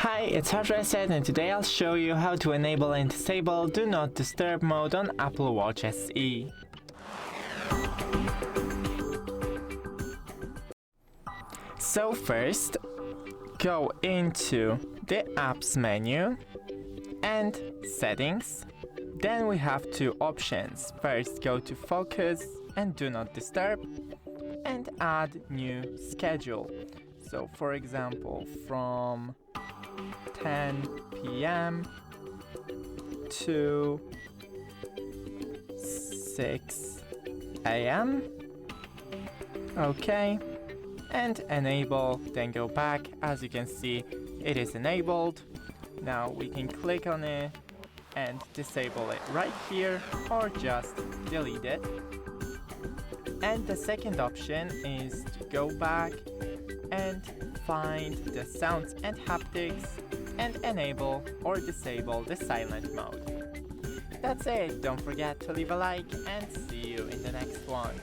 Hi, it's HardReset and today I'll show you how to enable and disable Do Not Disturb mode on Apple Watch SE. So first, go into the Apps menu and Settings. Then we have two options. First, go to Focus and Do Not Disturb and add new schedule. So for example, from 10 p.m. to 6 a.m. Okay, and enable, then go back. As you can see, it is enabled. Now we can click on it and disable it right here or just delete it. And the second option is to go back and find the sounds and haptics and enable or disable the silent mode. That's it. Don't forget to leave a like and see you in the next one.